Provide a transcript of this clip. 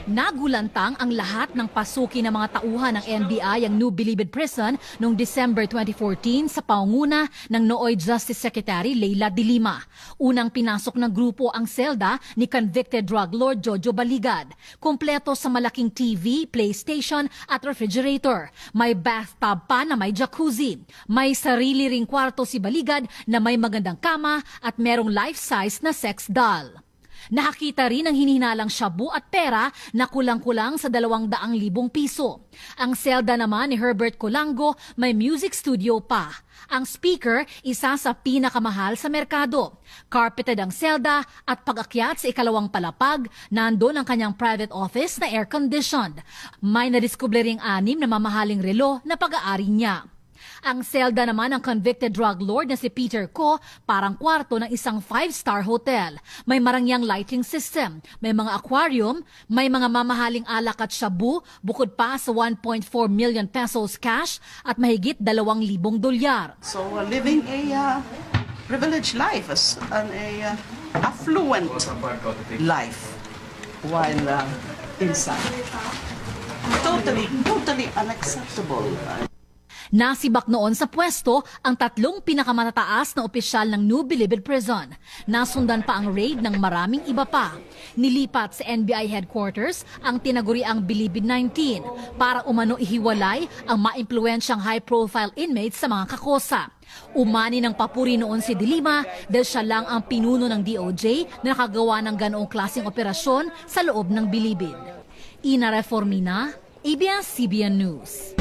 Nagulantang ang lahat ng pasuki ng mga tauhan ng NBI ang New Bilibid Prison noong December 2014 sa pangunguna ng Nooy Justice Secretary Leila de Lima. Unang pinasok ng grupo ang selda ni convicted drug lord Jojo Baligad. Kompleto sa malaking TV, PlayStation at refrigerator. May bathtub pa na may jacuzzi. May sarili ring kwarto si Baligad na may magandang kama at merong life-size na sex doll. Nakakita rin ang hinihinalang shabu at pera na kulang-kulang sa 200,000 piso. Ang selda naman ni Herbert Colango may music studio pa. Ang speaker, isa sa pinakamahal sa merkado. Carpeted ang selda at pag-akyat sa ikalawang palapag, nandun ang kanyang private office na air-conditioned. May nadiskubre ring 6 na mamahaling relo na pag-aari niya. Ang selda naman ng convicted drug lord na si Peter Ko, parang kwarto ng isang 5-star hotel. May marangyang lighting system, may mga aquarium, may mga mamahaling alak at shabu, bukod pa sa 1.4 million pesos cash at mahigit 2,000 dolyar. So living a privileged life, an affluent life while inside. Totally unacceptable. Nasibak noon sa pwesto ang 3 pinakamatataas na opisyal ng New Bilibid Prison. Nasundan pa ang raid ng maraming iba pa. Nilipat sa NBI headquarters ang tinaguriang Bilibid 19 para umano ihiwalay ang maimpluwensyang high-profile inmates sa mga kakosa. Umani ng papuri noon si de Lima dahil siya lang ang pinuno ng DOJ na nakagawa ng ganoong klaseng operasyon sa loob ng Bilibid. Ina Reformina, ABS-CBN News.